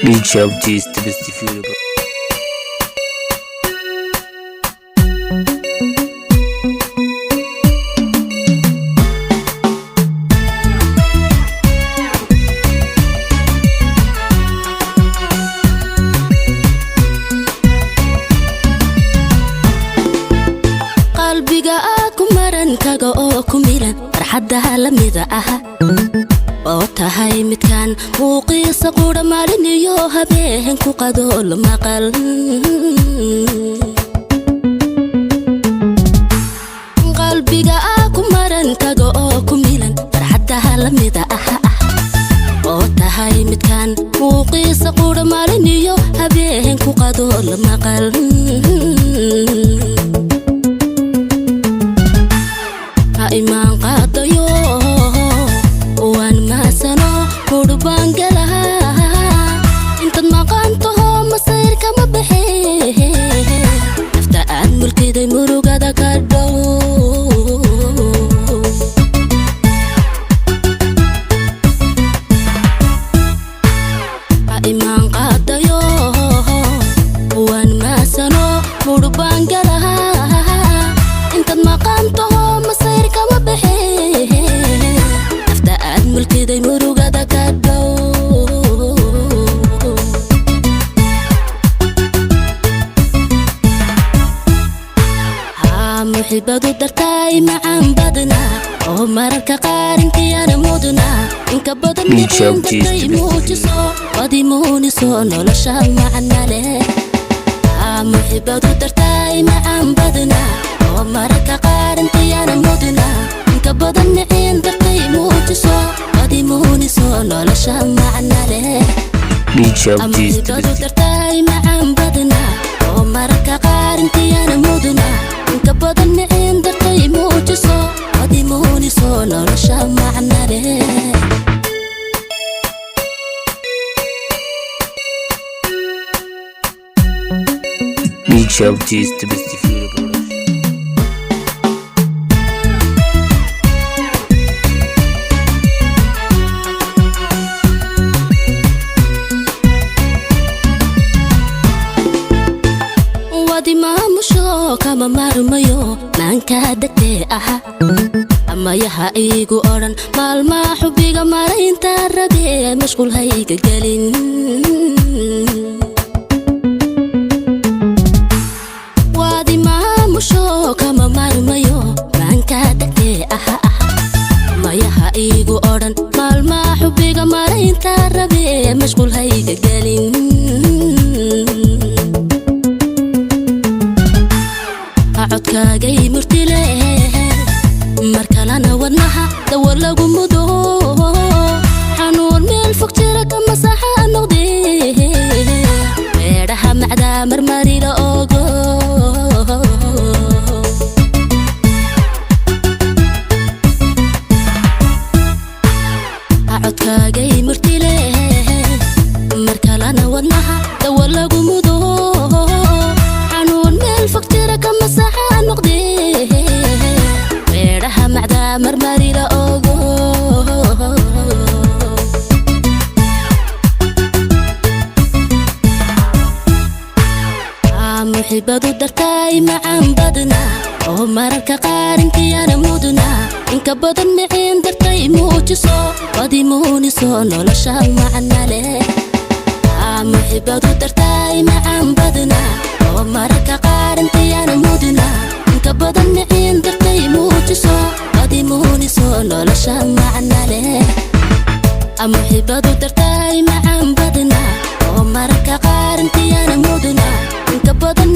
Reach out to the best fuel. qalbiga ku maran kaga oo ku milan farxadaha lamida ah oo tahay midkan muuqiisa qura maalin iyo habeen ku qado la maqal qalbiga ku maran kaga oo ku milan farxadaha lamida ah oo tahay midkan muuqiisa qura maalin iyo habeen ku qado la maqal iman qadayo waan maasano qurban galaha intad maqantaho masayrka ma baxee nafta aad mulkiday murugada ka dhow iman qadayo waan maasano qurban galaha intad maqantaho masayrka ma baxee nafta aad mulkiday murugada ka dhow muxibadu dartay macaan badna oo mararka qaar intiyaana mudna inka badan intay muujiso wadi muuniso nolosha macna leh muxibadu dartay macaan badna oo mararka qaar intiyaana mudna inka badan intay muujiso wadi muuniso nolosha macna leh muxibadu dartay macaan badna oo mararka qaar intiyaana mudna inka badan intay muujiso wadi muuniso nolosha macna leh Reach out to the best fuel. wadi maamusho kama maarmayo maanka dagtee ah ama yaha iigu oran maalma xubiga maraynta rabe mashquul hayga gelin wadi maamusho kama maarmayo maanka dagtee ah ama yaha iigu oran maalma xubiga maraynta rabe mashquul hayga gelin codkaagay murtile markalana wadnaha dawa lagu mudo xanuun meel fog jira kama saxa noqdee meedhaha macdaa marmari la ogo codkaagay murtile markalana wadnaha dawa lagu mudo xanuun meel fog jira kama saxa meedhaha macdaa marmari la ogo muxibadu dartay macaan badna oo mararka qaar intiyaana mudna inka badan micin dartay muujiso wadi muuniso nolosha macna leh muxibadu dartay macaan badna oo mararka qaar intiyaana mudna inka badan micin dartay muujiso wadi muuniso nolosha macna leh muxibadu dartay macaan badna oo mararka qaar intiyaana mudna inka badan